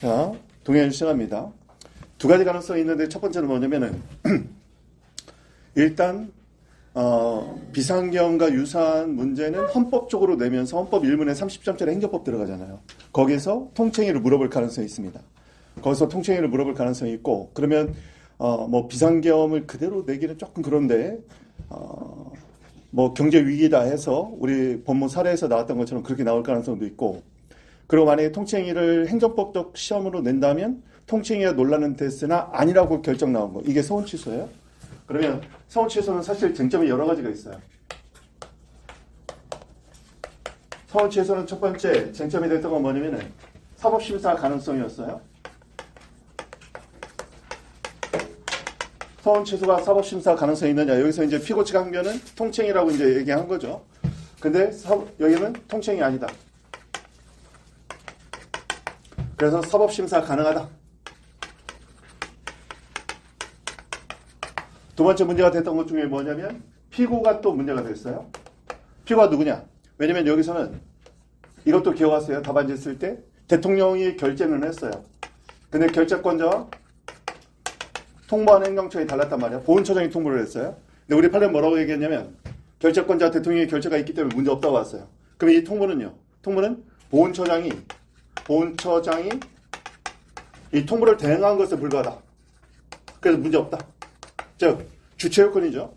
자, 동행 시작합니다. 두 가지 가능성이 있는데 첫 번째는 뭐냐면은 일단 비상계엄과 유사한 문제는 헌법적으로 내면서 헌법 1문에 30점짜리 행정법 들어가잖아요. 거기서 통칭의를 물어볼 가능성이 있습니다. 거기서 통칭의를 물어볼 가능성이 있고, 그러면 뭐 비상계엄을 그대로 내기는 조금 그런데 뭐 경제 위기다 해서 우리 법무 사례에서 나왔던 것처럼 그렇게 나올 가능성도 있고, 그리고 만약에 통칭의를 행정법적 시험으로 낸다면 통칭의가 논란은 됐으나 아니라고 결정 나온 거, 이게 서운 취소예요. 그러면 서운 취소는 사실 쟁점이 여러 가지가 있어요. 서운 취소는 첫 번째 쟁점이 됐던 건 뭐냐면은 사법심사 가능성이었어요. 서운 취소가 사법심사 가능성이 있느냐, 여기서 이제 피고 측 항변은 통칭이라고 이제 얘기한 거죠. 근데 여기는 통칭이 아니다. 그래서 사법심사 가능하다. 두 번째 문제가 됐던 것 중에 뭐냐면 피고가 또 문제가 됐어요. 피고가 누구냐? 왜냐면 여기서는 이것도 기억하세요. 답안지 쓸 때 대통령이 결재는 했어요. 근데 결재권자와 통보하는 행정처에 달랐단 말이야. 보훈처장이 통보를 했어요. 근데 우리 판례는 뭐라고 얘기했냐면 결재권자 대통령의 결재가 있기 때문에 문제 없다고 왔어요. 그럼 이 통보는요? 통보는 보훈처장이 이 통보를 대행한 것에 불과하다. 그래서 문제 없다. 즉 주체요건이죠.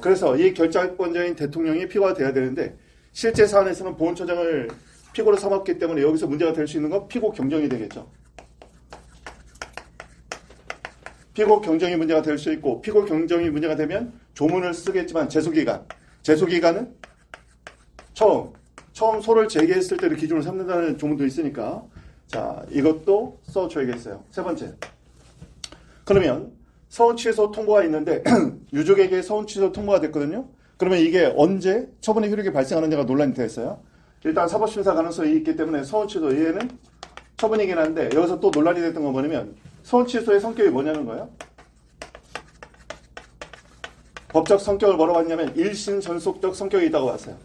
그래서 이 결재권자인 대통령이 피고가 돼야 되는데 실제 사안에서는 보훈처장을 피고로 삼았기 때문에 여기서 문제가 될 수 있는 건 피고 경정이 되겠죠. 피고 경정이 문제가 될 수 있고, 피고 경정이 문제가 되면 조문을 쓰겠지만 제소기간은 처음 소를 제기했을 때를 기준으로 삼는다는 조문도 있으니까, 자, 이것도 써줘야겠어요. 세 번째. 그러면 서운 취소 통보가 있는데 유족에게 서운 취소 통보가 됐거든요. 그러면 이게 언제 처분의 효력이 발생하느냐가 논란이 됐어요. 일단 사법심사 가능성이 있기 때문에 서운 취소 얘는 처분이긴 한데, 여기서 또 논란이 됐던 건 뭐냐면 서운 취소의 성격이 뭐냐는 거예요. 법적 성격을 뭐라고 봤냐면 일신 전속적 성격이 있다고 봤어요.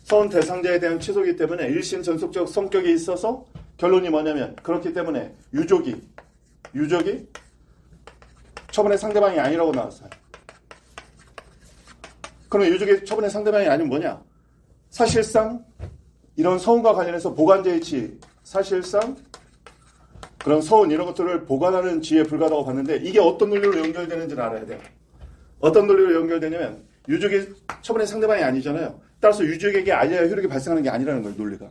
서운 대상자에 대한 취소이기 때문에 일신 전속적 성격이 있어서 결론이 뭐냐면, 그렇기 때문에 유족이 처분의 상대방이 아니라고 나왔어요. 그러면 유족이 처분의 상대방이 아니면 뭐냐? 사실상 이런 서운과 관련해서 보관자의 지위, 사실상 그런 서운 이런 것들을 보관하는 지위에 불과하다고 봤는데, 이게 어떤 논리로 연결되는지를 알아야 돼요. 어떤 논리로 연결되냐면 유족이 처분의 상대방이 아니잖아요. 따라서 유족에게 알려야 효력이 발생하는 게 아니라는 거예요, 논리가.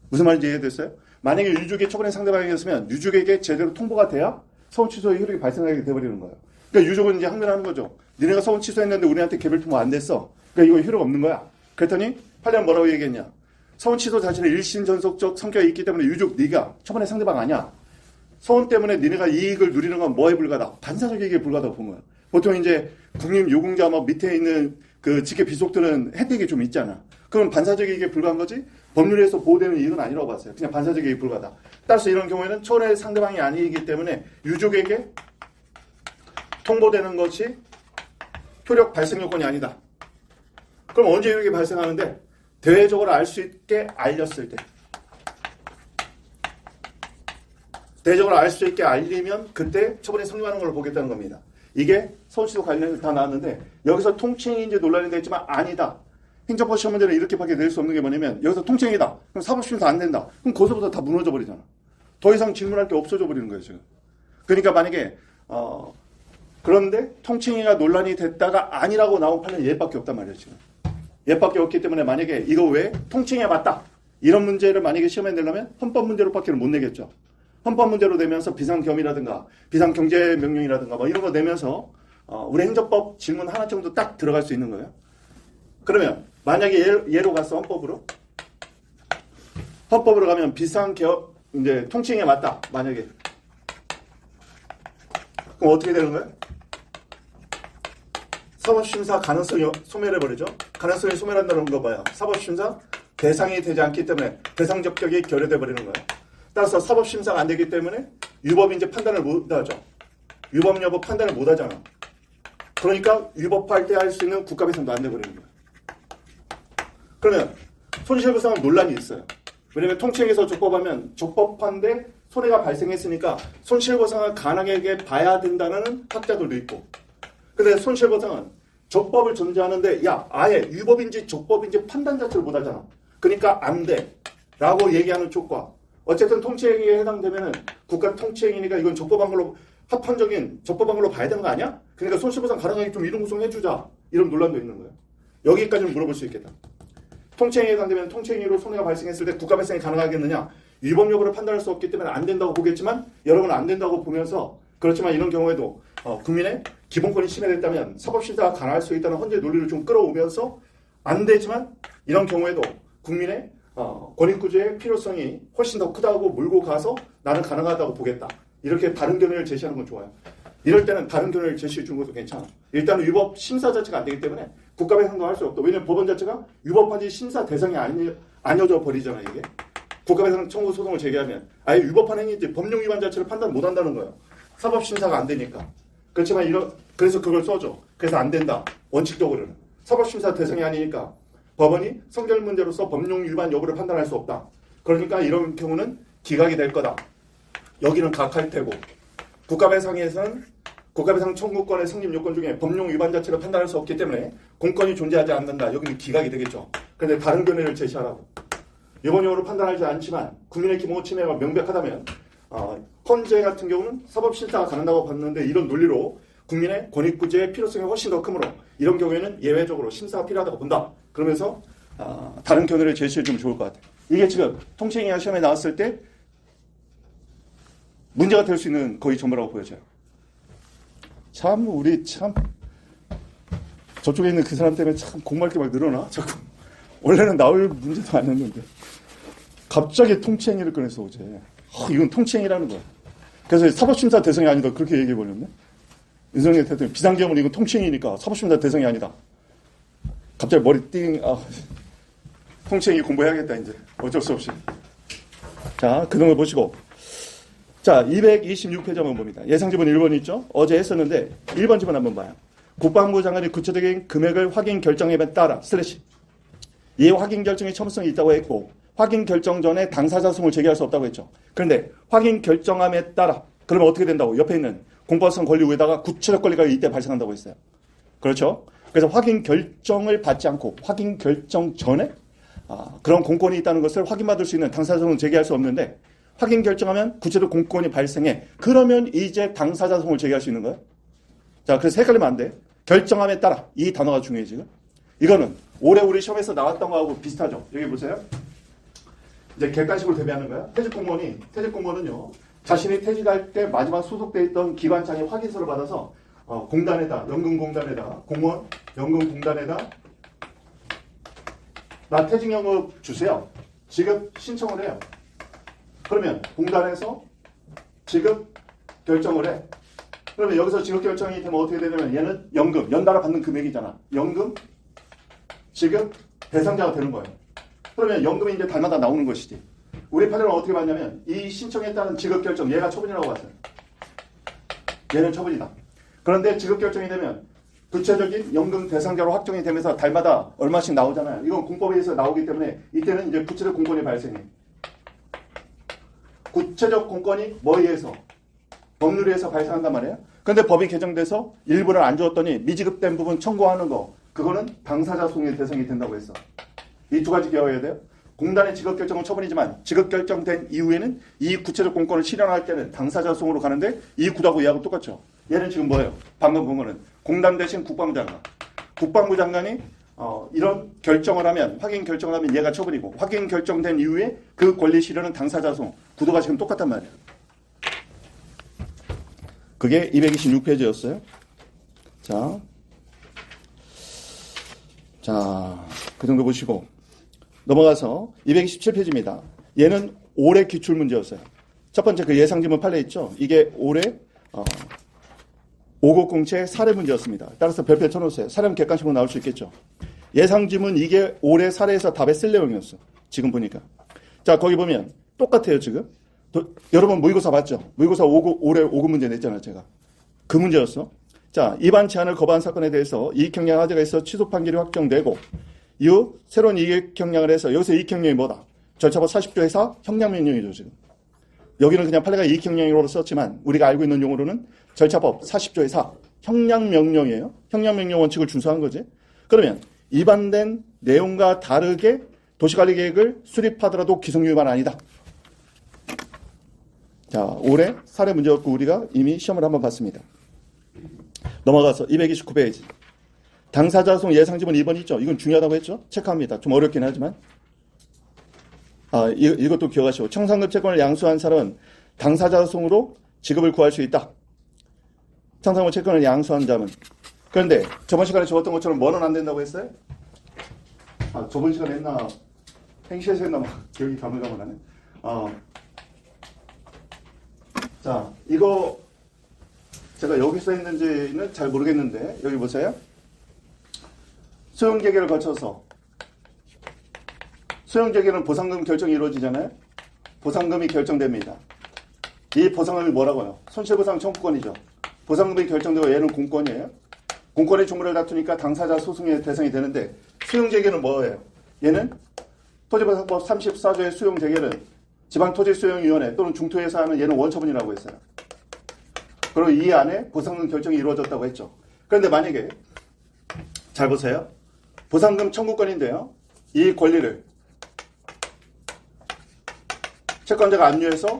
무슨 말인지 이해됐어요? 만약에 유족이 처분의 상대방이었으면 유족에게 제대로 통보가 돼야 서운 취소의 효력이 발생하게 돼버리는 거예요. 그러니까 유족은 이제 항변하는 거죠. 니네가 서운 취소했는데 우리한테 개별 통보 안 됐어. 그러니까 이거 효력 없는 거야. 그랬더니 판례는 뭐라고 얘기했냐? 서운 취소 자체는 일신전속적 성격이 있기 때문에 유족 네가 처분의 상대방 아니야. 서운 때문에 니네가 이익을 누리는 건 뭐에 불과하다? 반사적 이익에 불과하다고 본 거야. 보통 이제 국립요공자 뭐 밑에 있는 그 직계 비속들은 혜택이 좀 있잖아. 그럼 반사적 이익에 불과한 거지 법률에서 보호되는 이익은 아니라고 봤어요. 그냥 반사적 이익에 불과하다. 따라서 이런 경우에는 처분의 상대방이 아니기 때문에 유족에게 통보되는 것이 효력 발생 요건이 아니다. 그럼 언제 효력이 발생하는데? 대외적으로 알 수 있게 알렸을 때. 대외적으로 알 수 있게 알리면 그때 처분이 성립하는 걸 보겠다는 겁니다. 이게 서울시도 관련해서 다 나왔는데, 여기서 통칭인지 논란이 됐지만 아니다. 행정법 시험 문제는 이렇게밖에 낼 수 없는 게 뭐냐면, 여기서 통칭이다. 그럼 사법심사 안 된다. 그럼 거기서부터 다 무너져 버리잖아. 더 이상 질문할 게 없어져 버리는 거예요, 지금. 그러니까 만약에 그런데 통칭이가 논란이 됐다가 아니라고 나온 판례는 얘밖에 없단 말이에요, 지금. 얘밖에 없기 때문에 만약에 이거 왜 통칭에 맞다, 이런 문제를 만약에 시험에 내려면 헌법 문제로밖에 못 내겠죠. 헌법 문제로 내면서 비상겸이라든가 비상경제명령이라든가 뭐 이런 거 내면서 우리 행정법 질문 하나 정도 딱 들어갈 수 있는 거예요. 그러면 만약에 예로 가서 헌법으로 가면 비상개업 이제 통칭에 맞다, 만약에 그럼 어떻게 되는 거예요? 사법심사 가능성이 소멸해버리죠. 가능성이 소멸한다는 거 봐요. 사법심사 대상이 되지 않기 때문에 대상 적격이 결여돼 버리는 거예요. 따라서 사법심사가 안 되기 때문에 유법이 이제 판단을 못 하죠. 유법 여부 판단을 못 하잖아. 그러니까 위법할 때 할 수 있는 국가배상도 안 돼버리는 거예요. 그러면 손실보상은 논란이 있어요. 왜냐면 통칭에서 적법하면 적법한데 손해가 발생했으니까 손실보상을 가능하게 봐야 된다는 학자들도 있고. 근데 손실보상은 적법을 전제하는데 야 아예 위법인지 적법인지 판단 자체를 못하잖아. 그러니까 안 돼. 라고 얘기하는 쪽과 어쨌든 통치행위에 해당되면은 국가 통치행위니까 이건 적법한 걸로 합헌적인 적법한 걸로 봐야 되는 거 아니야? 그러니까 손실보상 가능하게 좀 이동 구성해주자. 이런 논란도 있는 거예요. 여기까지는 물어볼 수 있겠다. 통치행위에 해당되면 통치행위로 손해가 발생했을 때 국가 발생이 가능하겠느냐? 위법 여부를 판단할 수 없기 때문에 안 된다고 보겠지만 여러분 안 된다고 보면서 그렇지만 이런 경우에도 국민의 기본권이 침해됐다면 사법심사가 가능할 수 있다는 헌재 논리를 좀 끌어오면서 안 되지만 이런 경우에도 국민의 권익구제의 필요성이 훨씬 더 크다고 몰고 가서 나는 가능하다고 보겠다. 이렇게 다른 견해를 제시하는 건 좋아요. 이럴 때는 다른 견해를 제시해 주는 것도 괜찮아. 일단 위법 심사 자체가 안 되기 때문에 국가배상도 할 수 없다. 왜냐하면 법원 자체가 위법한지 심사 대상이 아니어져 버리잖아요. 이게. 국가배상 청구 소송을 제기하면 아예 위법한 행위인지 법령 위반 자체를 판단 못 한다는 거예요. 사법심사가 안 되니까. 그렇지만 그래서 그걸 써줘. 그래서 안 된다. 원칙적으로는. 사법심사 대상이 아니니까 법원이 성결 문제로서 법령 위반 여부를 판단할 수 없다. 그러니까 이런 경우는 기각이 될 거다. 여기는 각할 테고 국가배상에서는 국가배상 청구권의 성립 요건 중에 법령 위반 자체를 판단할 수 없기 때문에 공권이 존재하지 않는다. 여기는 기각이 되겠죠. 그런데 다른 견해를 제시하라고. 위법용으로 판단하지 않지만 국민의 기본 침해가 명백하다면 헌재 같은 경우는 사법심사가 가능하다고 봤는데 이런 논리로 국민의 권익구제의 필요성이 훨씬 더 크므로 이런 경우에는 예외적으로 심사가 필요하다고 본다. 그러면서 다른 견해를 제시해주면 좋을 것 같아요. 이게 지금 통치행위가 시험에 나왔을 때 문제가 될 수 있는 거의 전부라고 보여져요. 우리 저쪽에 있는 그 사람 때문에 참 공부할 게 막 늘어나? 자꾸. 원래는 나올 문제도 아니었는데. 갑자기 통치행위를 꺼내서 어제. 이건 통치행위라는 거야. 그래서 사법심사 대상이 아니다. 그렇게 얘기해버렸네. 윤석열 대통령 비상계엄은 이건 통치행위니까 사법심사 대상이 아니다. 갑자기 머리 통치행위 공부해야겠다 이제. 어쩔 수 없이. 자, 그 등을 보시고. 자, 226페이지 한번 봅니다. 예상지문 1번 있죠? 어제 했었는데 1번 지문 한번 봐요. 국방부 장관이 구체적인 금액을 확인 결정에 따라 이 확인 결정에 첨성이 있다고 했고 확인 결정 전에 당사자 소송을 제기할 수 없다고 했죠. 그런데 확인 결정함에 따라 그러면 어떻게 된다고? 옆에 있는 공법성 권리 위에다가 구체적 권리가 이때 발생한다고 했어요. 그렇죠? 그래서 확인 결정을 받지 않고 확인 결정 전에 그런 공권이 있다는 것을 확인받을 수 있는 당사자 소송을 제기할 수 없는데 확인 결정하면 구체적 공권이 발생해. 그러면 이제 당사자 소송을 제기할 수 있는 거예요. 자, 그래서 헷갈리면 안 돼. 결정함에 따라 이 단어가 중요해 지금. 이거는 올해 우리 시험에서 나왔던 거하고 비슷하죠. 여기 보세요. 이제 객관식으로 대비하는 거야. 퇴직공무원은요. 자신이 퇴직할 때 마지막 소속돼 있던 기관장의 확인서를 받아서 공단에다 연금공단에다 공무원 연금공단에다 나 퇴직연금 주세요. 지급 신청을 해요. 그러면 공단에서 지급 결정을 해. 그러면 여기서 지급 결정이 되면 어떻게 되냐면 얘는 연금, 연달아 받는 금액이잖아. 연금, 지급 대상자가 되는 거예요. 그러면 연금이 이제 달마다 나오는 것이지. 우리 판례는 어떻게 봤냐면 이 신청에 따른 지급 결정, 얘가 처분이라고 봤어요. 얘는 처분이다. 그런데 지급 결정이 되면 구체적인 연금 대상자로 확정이 되면서 달마다 얼마씩 나오잖아요. 이건 공법에 의해서 나오기 때문에 이때는 이제 구체적 공권이 발생해. 구체적 공권이 뭐에 의해서? 법률에 의해서 발생한단 말이에요. 그런데 법이 개정돼서 일부를 안 주었더니 미지급된 부분 청구하는 거 그거는 당사자 소송의 대상이 된다고 했어. 이 두 가지 기억해야 돼요. 공단의 지급결정은 처분이지만 지급결정된 이후에는 이 구체적 공권을 실현할 때는 당사자 소송으로 가는데 이 구하고 이하고 똑같죠. 얘는 지금 뭐예요? 방금 본 거는 공단 대신 국방부 장관. 국방부 장관이 이런 결정을 하면 확인 결정을 하면 얘가 처분이고 확인 결정된 이후에 그 권리 실현은 당사자 소송. 구도가 지금 똑같단 말이에요. 그게 226페이지였어요. 자, 그 정도 보시고 넘어가서 227페이지입니다. 얘는 올해 기출 문제였어요. 첫 번째 그 예상지문 판례 있죠. 이게 올해 590채 사례 문제였습니다. 따라서 별표 쳐놓으세요. 사례는 객관식으로 나올 수 있겠죠. 예상지문 이게 올해 사례에서 답에 쓸 내용이었어. 지금 보니까. 자, 거기 보면 똑같아요 지금. 여러분 모의고사 봤죠? 모의고사 올해 5급 문제 냈잖아요 제가. 그 문제였어. 자, 입안 제한을 거부한 사건에 대해서 이익형량 화재가 있어 취소 판결이 확정되고 이후 새로운 이익 형량을 해서 여기서 이익 형량이 뭐다? 절차법 40조 해서 형량명령이죠, 지금. 여기는 그냥 판례가 이익 형량으로 썼지만 우리가 알고 있는 용어로는 절차법 40조 해서 형량명령이에요. 형량명령 원칙을 준수한 거지. 그러면 위반된 내용과 다르게 도시관리계획을 수립하더라도 기성유 위반 아니다. 자, 올해 사례 문제였고 우리가 이미 시험을 한번 봤습니다. 넘어가서 229페이지. 당사자송 예상지문 2번 있죠? 이건 중요하다고 했죠? 체크합니다. 좀 어렵긴 하지만. 이것도 기억하시고. 청산급 채권을 양수한 사람은 당사자송으로 지급을 구할 수 있다. 청산급 채권을 양수한 자는. 그런데 저번 시간에 적었던 것처럼 뭐는 안 된다고 했어요? 저번 시간에 했나? 행시에서 했나? 막 기억이 가물가물하네. 자, 이거 제가 여기서 했는지는 잘 모르겠는데 여기 보세요. 소형재개를 거쳐서 소형재개는 보상금 결정이 이루어지잖아요. 보상금이 결정됩니다. 이 보상금이 뭐라고요? 손실보상 청구권이죠. 보상금이 결정되고 얘는 공권이에요. 공권의 주물을 다투니까 당사자 소송의 대상이 되는데 수용재개는 뭐예요? 얘는 토지보상법 34조의 수용재개는 지방토지수용위원회 또는 중토에서 하면 얘는 원처분이라고 했어요. 그리고 이 안에 보상금 결정이 이루어졌다고 했죠. 그런데 만약에 잘 보세요. 보상금 청구권인데요. 이 권리를 채권자가 압류해서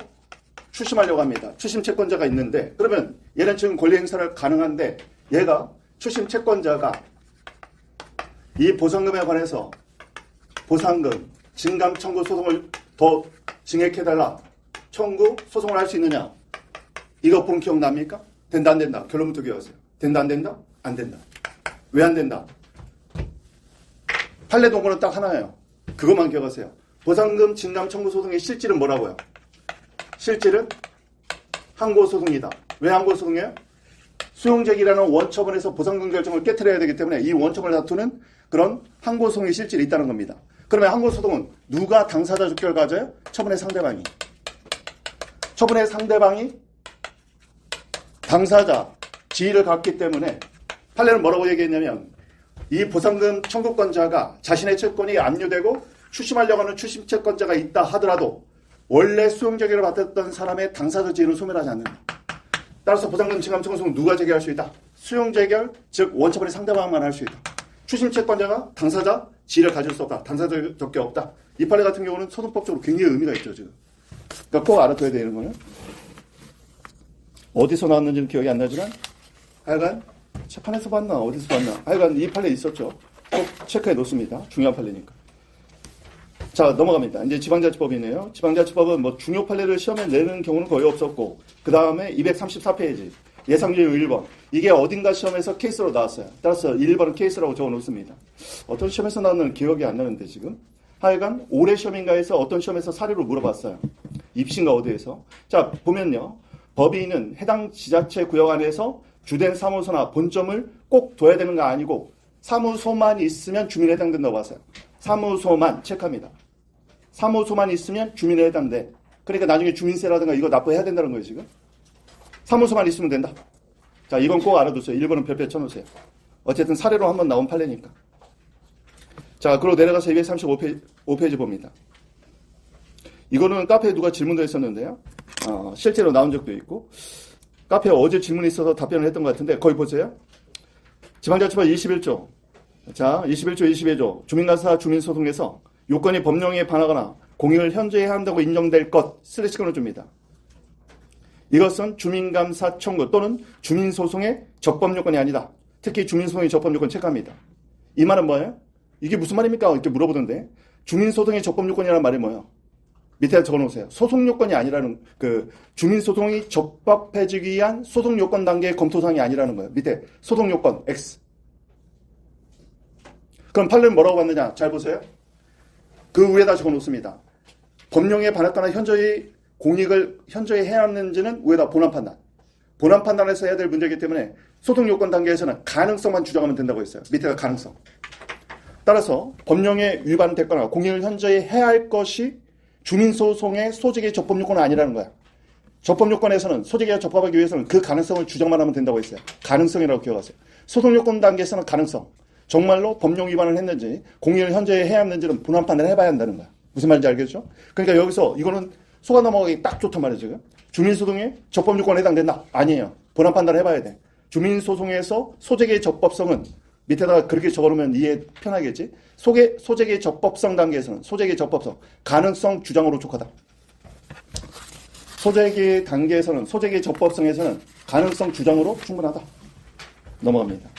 추심하려고 합니다. 추심 채권자가 있는데 그러면 얘는 지금 권리 행사를 가능한데 얘가 추심 채권자가 이 보상금에 관해서 보상금, 증감 청구 소송을 더 증액해달라 청구 소송을 할 수 있느냐? 이거 본 기억납니까? 된다 안 된다? 결론부터 기억하세요. 된다 안 된다? 안 된다. 왜 안 된다? 판례 동거는 딱 하나예요. 그것만 기억하세요. 보상금 증감 청구 소송의 실질은 뭐라고요? 실질은 항고소송이다. 왜 항고소송이에요? 수용재기라는 원처분에서 보상금 결정을 깨트려야 되기 때문에 이 원처분을 다투는 그런 항고소송의 실질이 있다는 겁니다. 그러면 항고소송은 누가 당사자 주격을 가져요? 처분의 상대방이. 처분의 상대방이 당사자 지위를 갖기 때문에 판례는 뭐라고 얘기했냐면 이 보상금 청구권자가 자신의 채권이 압류되고 추심하려고 하는 추심채권자가 있다 하더라도 원래 수용재개를 받았던 사람의 당사자 지위는 소멸하지 않는다. 따라서 보상금 증감 청구소송은 누가 제기할 수 있다? 수용재결, 즉 원처분의 상대방만 할 수 있다. 추심채권자가 당사자 지위를 가질 수 없다. 당사자 적격 없다. 이 판례 같은 경우는 소송법적으로 굉장히 의미가 있죠, 지금. 그러니까 꼭 알아둬야 되는 거는 어디서 나왔는지는 기억이 안 나지만 하여간 재판에서 봤나 어디서 봤나 하여간 이 판례 있었죠. 꼭 체크해 놓습니다. 중요한 판례니까. 자, 넘어갑니다. 이제 지방자치법이네요. 지방자치법은 뭐 중요 판례를 시험에 내는 경우는 거의 없었고 그 다음에 234페이지 예상률 1번 이게 어딘가 시험에서 케이스로 나왔어요. 따라서 1번은 케이스라고 적어놓습니다. 어떤 시험에서 나왔는 기억이 안 나는데 지금 하여간 올해 시험인가에서 어떤 시험에서 사례로 물어봤어요. 입시인가 어디에서. 자, 보면요. 법인은 해당 지자체 구역 안에서 주된 사무소나 본점을 꼭 둬야 되는 거 아니고 사무소만 있으면 주민에 해당된다고 봤어요. 사무소만 체크합니다. 사무소만 있으면 주민에 해당돼. 그러니까 나중에 주민세라든가 이거 납부해야 된다는 거예요, 지금. 사무소만 있으면 된다. 자, 이건 꼭 알아두세요. 1번은 별표 쳐놓으세요. 어쨌든 사례로 한번 나온 판례니까. 자, 그리고 내려가서 235페이지 봅니다. 이거는 카페에 누가 질문도 했었는데요. 실제로 나온 적도 있고. 카페에 어제 질문이 있어서 답변을 했던 것 같은데, 거기 보세요. 지방자치법 21조. 자, 21조, 22조. 주민간사 주민소송에서 요건이 법령에 반하거나 공익을 현저해야 한다고 인정될 것, 슬래시 끊어줍니다. 이것은 주민감사 청구 또는 주민소송의 적법요건이 아니다. 특히 주민소송의 적법요건 체크합니다. 이 말은 뭐예요? 이게 무슨 말입니까? 이렇게 물어보던데. 주민소송의 적법요건이라는 말이 뭐예요? 밑에 적어놓으세요. 소송요건이 아니라는, 주민소송이 적법해지기 위한 소송요건 단계의 검토사항이 아니라는 거예요. 밑에 소송요건 X. 그럼 판례는 뭐라고 봤느냐? 잘 보세요. 그 위에다 적어놓습니다. 법령에 반했거나 현저히 공익을 현저히 해왔는지는 위에다 본안 판단. 본안 판단에서 해야 될 문제이기 때문에 소송요건 단계에서는 가능성만 주장하면 된다고 했어요. 밑에가 가능성. 따라서 법령에 위반됐거나 공익을 현저히 해야 할 것이 주민소송의 소재의 적법요건은 아니라는 거야. 적법요건에서는 소재가 적법하기 위해서는 그 가능성을 주장만 하면 된다고 했어요. 가능성이라고 기억하세요. 소송요건 단계에서는 가능성. 정말로 법령 위반을 했는지 공인을 현재 해야 했는지는 본안 판단을 해봐야 한다는 거야. 무슨 말인지 알겠죠? 그러니까 여기서 이거는 속아 넘어가기 딱 좋단 말이에요. 지금 주민소송의 적법 요건에 해당된다? 아니에요. 본안 판단을 해봐야 돼. 주민소송에서 소재기의 적법성은 밑에다가 그렇게 적어놓으면 이해 편하겠지. 소재기의 적법성 단계에서는 소재기의 적법성 가능성 주장으로 촉하다. 소재기 단계에서는 소재기 적법성에서는 가능성 주장으로 충분하다. 넘어갑니다.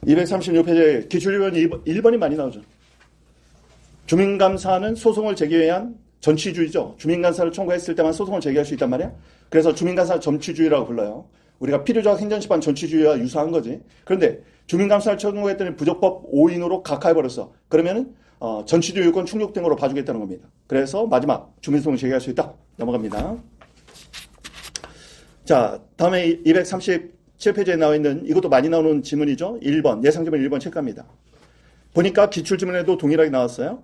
236페이지에 기출유형 1번이 많이 나오죠. 주민감사는 소송을 제기한 전치주의죠. 주민감사를 청구했을 때만 소송을 제기할 수 있단 말이야. 그래서 주민감사 전치주의라고 불러요. 우리가 필요적 행정심판 전치주의와 유사한 거지. 그런데 주민감사를 청구했더니 부적법 5인으로 각하해버렸어. 그러면은 전치주의 요건 충족된 거로 봐주겠다는 겁니다. 그래서 마지막 주민소송 제기할 수 있다. 넘어갑니다. 자, 다음에 237페이지에 나와 있는 이것도 많이 나오는 지문이죠. 1번, 예상지문 1번 체크합니다. 보니까 기출지문에도 동일하게 나왔어요.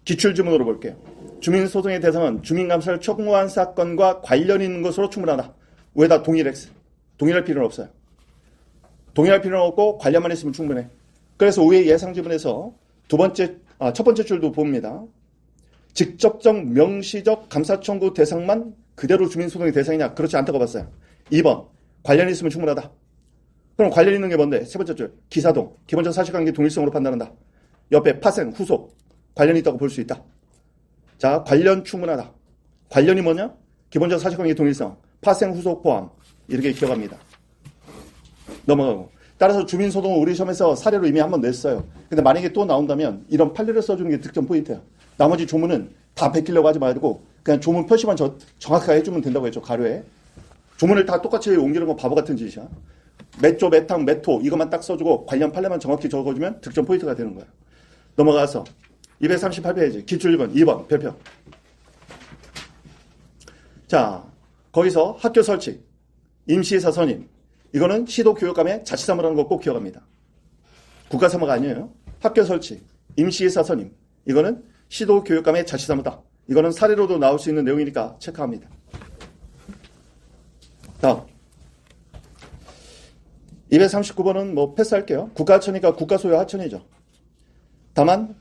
기출지문으로 볼게요. 주민소송의 대상은 주민감사를 청구한 사건과 관련 있는 것으로 충분하다. 왜 다 동일했어? 동일할 필요는 없어요. 동일할 필요는 없고 관련만 있으면 충분해. 그래서 위의 예상지문에서 첫 번째 줄도 봅니다. 직접적 명시적 감사 청구 대상만 그대로 주민소송의 대상이냐? 그렇지 않다고 봤어요. 2번, 관련이 있으면 충분하다. 그럼 관련 있는 게 뭔데? 세 번째 줄, 기사동, 기본적 사실관계 동일성으로 판단한다. 옆에 파생, 후속, 관련이 있다고 볼 수 있다. 자, 관련 충분하다. 관련이 뭐냐? 기본적 사실관계 동일성, 파생, 후속 포함. 이렇게 기억합니다. 넘어가고. 따라서 주민소송을 우리 시험에서 사례로 이미 한번 냈어요. 근데 만약에 또 나온다면 이런 판례를 써주는 게 득점 포인트야. 나머지 조문은 다 베끼려고 하지 말고 그냥 조문 표시만 정확하게 해주면 된다고 했죠. 가료에. 조문을 다 똑같이 옮기는 건 바보 같은 짓이야. 몇 조, 몇 항, 몇 호 이것만 딱 써주고 관련 판례만 정확히 적어주면 득점 포인트가 되는 거야. 넘어가서 238페이지 기출 1번, 2번 별표. 자, 거기서 학교 설치, 임시회사 선임. 이거는 시도교육감의 자치사무라는 거 꼭 기억합니다. 국가사무가 아니에요. 학교 설치, 임시회사 선임. 이거는 시도교육감의 자치사무다. 이거는 사례로도 나올 수 있는 내용이니까 체크합니다. 다음. 239번은 뭐 패스할게요. 국가하천이니까 국가소유 하천이죠. 다만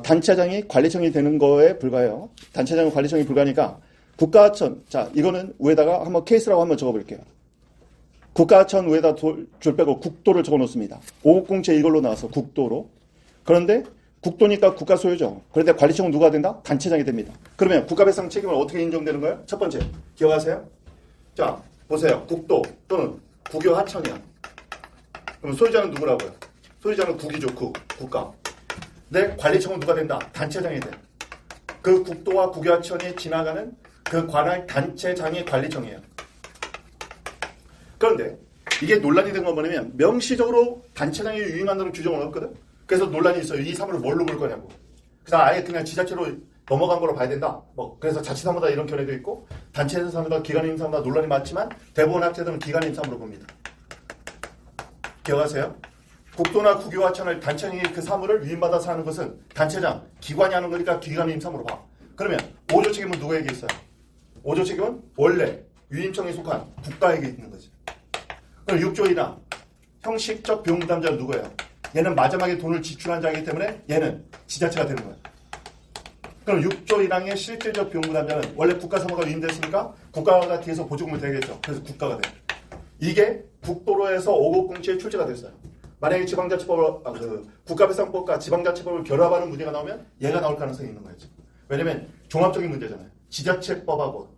단체장이 관리청이 되는 거에 불과해요. 단체장은 관리청이 불과하니까 국가하천. 자, 이거는 위에다가 한번 케이스라고 한번 적어볼게요. 국가하천 위에다 줄 빼고 국도를 적어놓습니다. 550제 이걸로 나와서 국도로. 그런데 국도니까 국가 소유죠. 그런데 관리청은 누가 된다? 단체장이 됩니다. 그러면 국가배상 책임을 어떻게 인정되는 거예요? 첫 번째, 기억하세요? 자, 보세요. 국도 또는 국유 하천이야. 그럼 소유자는 누구라고요? 소유자는 국이죠. 국가. 근데 관리청은 누가 된다? 단체장이 돼. 그 국도와 국유 하천이 지나가는 그 관할 단체장이 관리청이에요. 그런데 이게 논란이 된 건 뭐냐면 명시적으로 단체장이 유임한다는 규정은 없거든. 그래서 논란이 있어요. 이 사무를 뭘로 볼 거냐고. 그래서 아예 그냥 지자체로 넘어간 거로 봐야 된다. 뭐 그래서 자치사무다 이런 견해도 있고 단체에서 사무다 기관임 사무다 논란이 많지만 대부분 학자들은 기관임 사무로 봅니다. 기억하세요? 국도나 국유와 하천을 단체장이 그 사무를 위임받아서 하는 것은 단체장, 기관이 하는 거니까 기관임 사무로 봐. 그러면 5조 책임은 누구에게 있어요? 5조 책임은 원래 위임청에 속한 국가에게 있는 거지. 그럼 6조 1항 형식적 비용 부담자는 누구예요? 얘는 마지막에 돈을 지출한 자이기 때문에 얘는 지자체가 되는 거예요. 그럼 6조 1항의 실질적 비용 부담자는 원래 국가사무가 위임됐으니까 국가가 뒤에서 보조금을 대겠죠. 그래서 국가가 돼요. 이게 국도로에서 5007에 출제가 됐어요. 만약에 국가배상법과 지방자치법을 결합하는 문제가 나오면 얘가 나올 가능성이 있는 거예요. 왜냐면 종합적인 문제잖아요. 지자체법하고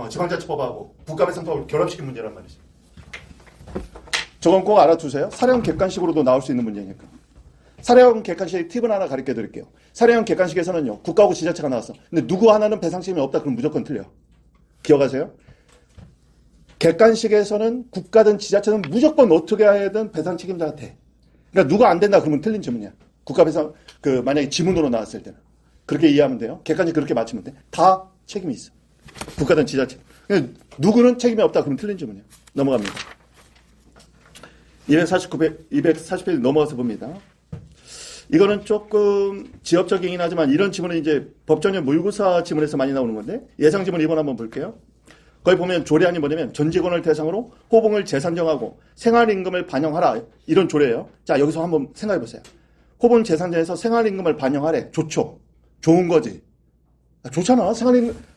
지방자치법하고 국가배상법을 결합시킨 문제란 말이죠. 저건 꼭 알아두세요. 사례형 객관식으로도 나올 수 있는 문제니까. 사례형 객관식 팁을 하나 가르쳐 드릴게요. 사례형 객관식에서는요. 국가하고 지자체가 나왔어. 근데 누구 하나는 배상 책임이 없다. 그럼 무조건 틀려. 기억하세요? 객관식에서는 국가든 지자체든 무조건 어떻게 하든 배상 책임자가 돼. 그러니까 누가 안 된다 그러면 틀린 지문이야. 국가 배상 만약에 지문으로 나왔을 때는 그렇게 이해하면 돼요. 객관식 그렇게 맞추면 돼. 다 책임이 있어. 국가든 지자체. 그러니까 누구는 책임이 없다 그러면 틀린 지문이야. 넘어갑니다. 240페이지 넘어가서 봅니다. 이거는 조금 지엽적이긴 하지만 이런 지문은 이제 법정의 모의고사 지문에서 많이 나오는 건데 예상 지문 2번 한번 볼게요. 거기 보면 조례안이 뭐냐면 전 직원을 대상으로 호봉을 재산정하고 생활임금을 반영하라. 이런 조례예요. 자, 여기서 한번 생각해 보세요. 호봉 재산정에서 생활임금을 반영하래. 좋죠. 좋은 거지. 좋잖아.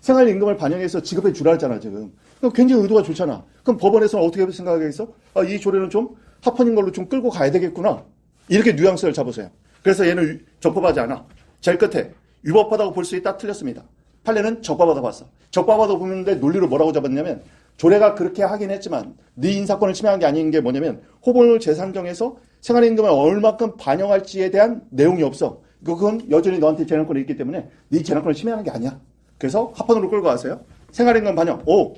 생활임금을 반영해서 지급해 주라 했잖아, 지금. 그럼 굉장히 의도가 좋잖아. 그럼 법원에서는 어떻게 생각하겠어? 이 조례는 좀 합헌인 걸로 좀 끌고 가야 되겠구나. 이렇게 뉘앙스를 잡으세요. 그래서 얘는 적법하지 않아. 제일 끝에 위법하다고 볼 수 있다. 틀렸습니다. 판례는 적법하다고 봤어. 적법하다고 보는데 논리로 뭐라고 잡았냐면 조례가 그렇게 하긴 했지만 네 인사권을 침해한 게 아닌 게 뭐냐면 호봉을 재산정해서 생활임금을 얼마큼 반영할지에 대한 내용이 없어. 그건 여전히 너한테 재산권이 있기 때문에 네 재산권을 침해하는 게 아니야. 그래서 합헌으로 끌고 가세요. 생활임금 반영. 오,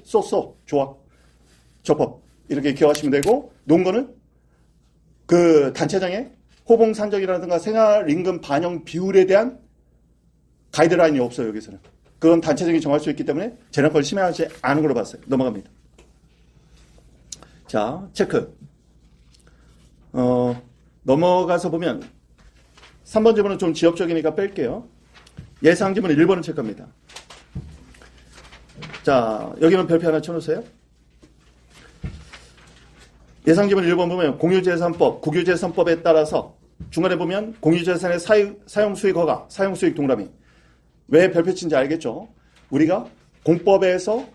좋아. 적법. 이렇게 기억하시면 되고, 논거는 그 단체장의 호봉 산정이라든가 생활임금 반영 비율에 대한 가이드라인이 없어요, 여기서는. 그건 단체장이 정할 수 있기 때문에 재산권을 침해하지 않은 걸로 봤어요. 넘어갑니다. 자, 체크. 넘어가서 보면 3번 지문은 좀 지역적이니까 뺄게요. 예상 지문은 1번은 체크합니다. 자, 여기는 별표 하나 쳐놓으세요. 예상 지문 1번 보면 공유재산법, 국유재산법에 따라서 중간에 보면 공유재산의 사용수익 허가, 사용수익 동그라미. 왜 별표 친지 알겠죠? 우리가 공법에서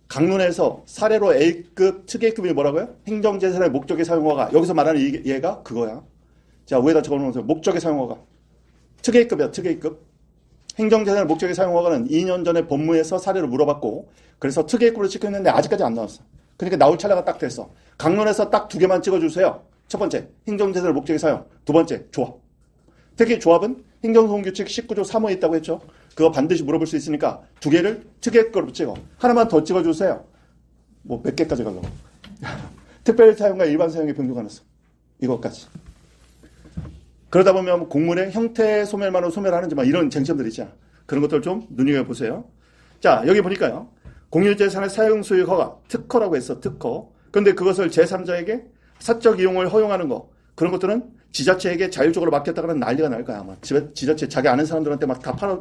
강론에서 사례로 A급, 특A급이 뭐라고요? 행정재산의 목적의 사용허가. 여기서 말하는 얘가 그거야. 자, 위에다 적어놓으세요. 목적의 사용허가. 특A급이야, 특A급. 행정재산의 목적의 사용허가는 2년 전에 법무에서 사례로 물어봤고, 그래서 특A급으로 찍혔는데 아직까지 안 나왔어. 그러니까 나올 차례가 딱 됐어. 강론에서 딱 2개만 찍어주세요. 첫 번째, 행정재산의 목적의 사용. 두 번째, 조합. 특히 조합은 행정소송규칙 19조 3호에 있다고 했죠. 그거 반드시 물어볼 수 있으니까 2개를 특A급으로 찍어. 하나만 더 찍어주세요. 뭐 몇 개까지 가려고. 특별 사용과 일반 사용의 변경 가능성. 이것까지. 그러다 보면 공문의 형태 소멸만으로 소멸하는지 막 이런 쟁점들 있잖아. 그런 것들 좀 눈여겨보세요. 자, 여기 보니까요. 공유재산의 사용수익 허가, 특허라고 했어, 특허. 그런데 그것을 제3자에게 사적 이용을 허용하는 거. 그런 것들은 지자체에게 자율적으로 맡겼다가는 난리가 날 거야, 아마. 지자체 자기 아는 사람들한테 막 다 팔아,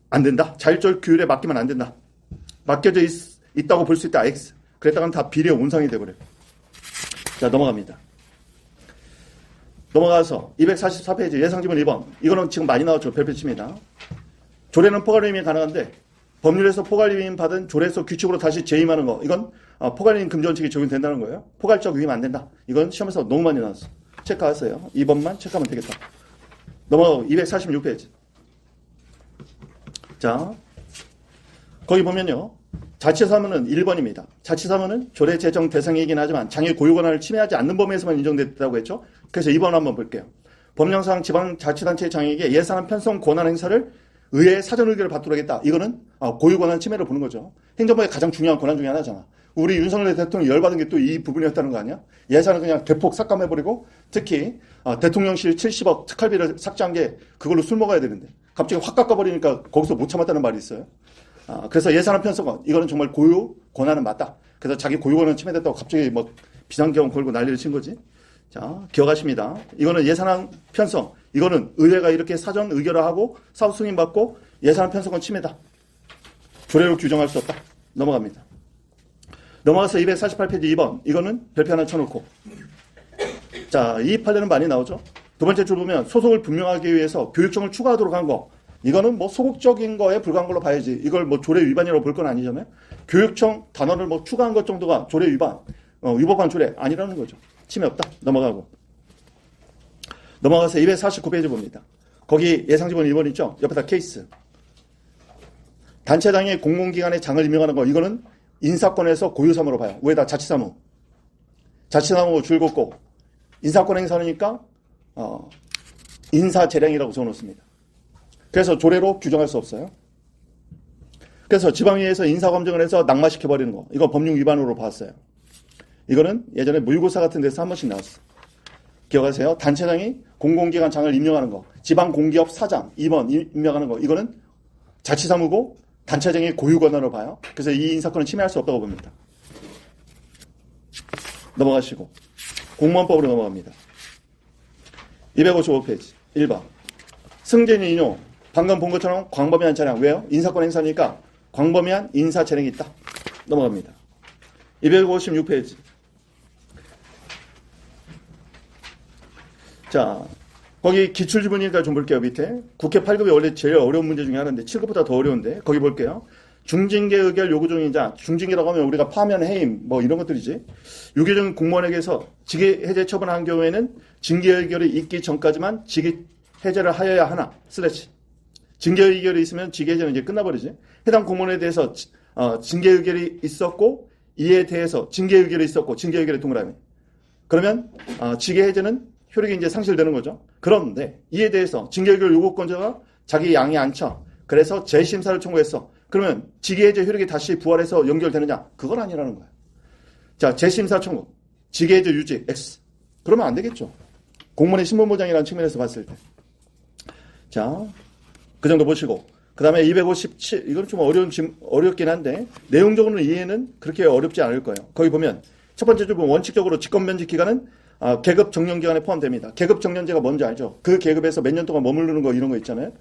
안 된다. 자율적 규율에 맡기면 안 된다. 맡겨져 있다고 볼 수 있다, X. 그랬다가는 다 비례 온상이 돼버려. 자, 넘어갑니다. 넘어가서 244페이지 예상지문 2번. 이거는 지금 많이 나왔죠. 별표칩니다. 조례는 포괄임이 가능한데 법률에서 포괄임 받은 조례에서 규칙으로 다시 재임하는 거. 이건 포괄임 금지원칙이 적용된다는 거예요. 포괄적 위임 안 된다. 이건 시험에서 너무 많이 나왔어. 체크하세요. 2번만 체크하면 되겠다. 넘어가고 246페이지. 자, 거기 보면요. 자치사무는 1번입니다. 자치사무는 조례 제정 대상이긴 하지만 장애 고유 권한을 침해하지 않는 범위에서만 인정됐다고 했죠. 그래서 2번 한번 볼게요. 법령상 지방자치단체의 장애에게 예산안 편성 권한 행사를 의회의 사전 의결을 받도록 했다. 이거는 고유 권한 침해를 보는 거죠. 행정부의 가장 중요한 권한 중에 하나잖아. 우리 윤석열 대통령이 열받은 게 또 이 부분이었다는 거 아니야? 예산을 그냥 대폭 삭감해버리고 특히 대통령실 70억 특활비를 삭제한 게 그걸로 술 먹어야 되는데 갑자기 확 깎아버리니까 거기서 못 참았다는 말이 있어요. 그래서 예산안 편성권 이거는 정말 고유 권한은 맞다. 그래서 자기 고유 권한 침해됐다고 갑자기 뭐 비상경험 걸고 난리를 친 거지. 자, 기억하십니다. 이거는 예산안 편성. 이거는 의회가 이렇게 사전 의결을 하고 사후 승인받고 예산안 편성권 침해다. 조례로 규정할 수 없다. 넘어갑니다. 넘어가서 248페이지 2번. 이거는 별표 하나 쳐놓고. 자, 이 판례는 많이 나오죠. 두 번째 줄 보면 소속을 분명하기 위해서 교육청을 추가하도록 한 거. 이거는 뭐 소극적인 거에 불과한 걸로 봐야지. 이걸 뭐 조례 위반이라고 볼 건 아니잖아요. 교육청 단어를 뭐 추가한 것 정도가 조례 위반, 위법한 조례 아니라는 거죠. 침해 없다. 넘어가고. 넘어가서 249페이지 봅니다. 거기 예상지문 1번 있죠? 옆에다 케이스. 단체장이 공공기관의 장을 임명하는 거. 이거는 인사권에서 고유사무로 봐요. 위에다 자치사무. 자치사무 줄 긋고 인사권 행사니까 인사재량이라고 적어놓습니다. 그래서 조례로 규정할 수 없어요. 그래서 지방위에서 인사검증을 해서 낙마시켜버리는 거. 이거 법률 위반으로 봤어요. 이거는 예전에 모의고사 같은 데서 한 번씩 나왔어. 기억하세요? 단체장이 공공기관 장을 임명하는 거. 지방공기업 사장 2번 임명하는 거. 이거는 자치사무고 단체장의 고유권한으로 봐요. 그래서 이 인사권은 침해할 수 없다고 봅니다. 넘어가시고 공무원법으로 넘어갑니다. 255페이지 1번 승진 인용 방금 본 것처럼 광범위한 차량. 왜요? 인사권 행사니까 광범위한 인사 재량이 있다. 넘어갑니다. 256페이지. 자, 거기 기출지문이니까 좀 볼게요. 밑에 국회 8급이 원래 제일 어려운 문제 중에 하나인데 7급보다 더 어려운데 거기 볼게요. 중징계 의결 요구 중이자, 중징계라고 하면 우리가 파면, 해임 뭐 이런 것들이지. 유교적 공무원에게서 직위 해제 처분한 경우에는 징계 의결이 있기 전까지만 직위 해제를 하여야 하나 슬래시. 징계 의결이 있으면 직위 해제는 이제 끝나버리지. 해당 공무원에 대해서 징계 의결이 있었고, 이에 대해서 징계 의결이 있었고, 징계 의결이 동그라미. 그러면 직위 해제는 효력이 이제 상실되는 거죠. 그런데 이에 대해서 징계 의결 요구권자가 자기 양이 안 차. 그래서 재심사를 청구했어. 그러면 직위 해제 효력이 다시 부활해서 연결되느냐? 그건 아니라는 거야. 자, 재심사 청구, 직위 해제 유지 X. 그러면 안 되겠죠. 공무원의 신분보장이라는 측면에서 봤을 때. 자, 그 정도 보시고. 그 다음에 257, 이건 좀 어렵긴 한데, 내용적으로는 이해는 그렇게 어렵지 않을 거예요. 거기 보면, 첫 번째 줄 보면 원칙적으로 직권면직 기간은 계급 정년 기간에 포함됩니다. 계급 정년제가 뭔지 알죠? 그 계급에서 몇 년 동안 머무르는 거 이런 거 있잖아요.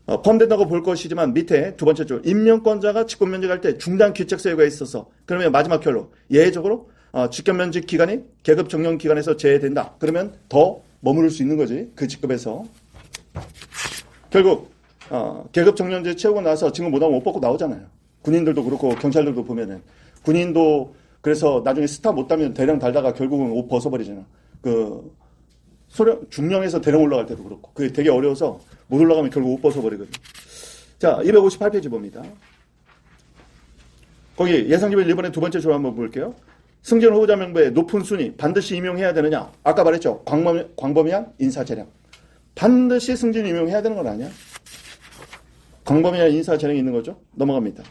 포함된다고 볼 것이지만 밑에 두 번째 줄, 임명권자가 직권면직할 때 중단 귀책 사유가 있어서 그러면 마지막 결로 예외적으로 직권면직 기간이 계급 정년 기간에서 제외된다. 그러면 더 머무를 수 있는 거지. 그 직급에서. 결국 계급 정년제 채우고 나서 지금 못하면 옷 벗고 나오잖아요. 군인들도 그렇고 경찰들도 보면은 군인도 그래서 나중에 스타 못 따면 대령 달다가 결국은 옷 벗어버리잖아. 그 중령에서 대령 올라갈 때도 그렇고 그게 되게 어려워서 못 올라가면 결국 옷 벗어버리거든. 자, 258페이지 봅니다. 거기 예상기별 1번의 두 번째 줄 한번 볼게요. 승진 후보자 명부에 높은 순위 반드시 임용해야 되느냐? 아까 말했죠. 광범위한 인사재량. 반드시 승진 임용해야 되는 건 아니야. 광범위한 인사재량이 있는 거죠. 넘어갑니다.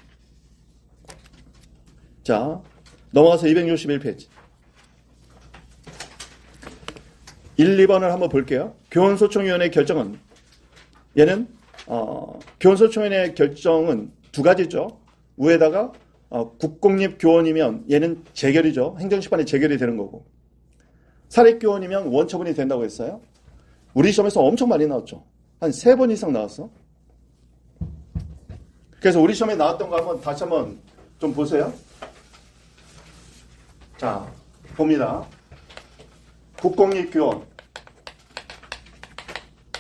자, 넘어가서 261페이지. 1, 2번을 한번 볼게요. 교원소총위원회 결정은, 얘는 교원소총위원회 결정은 두 가지죠. 위에다가 국공립교원이면 얘는 재결이죠. 행정심판이 재결이 되는 거고, 사립교원이면 원처분이 된다고 했어요. 우리 시험에서 엄청 많이 나왔죠. 한 3번 이상 나왔어. 그래서 우리 시험에 나왔던 거 한번 다시 한번 좀 보세요. 자, 봅니다. 국공립교원,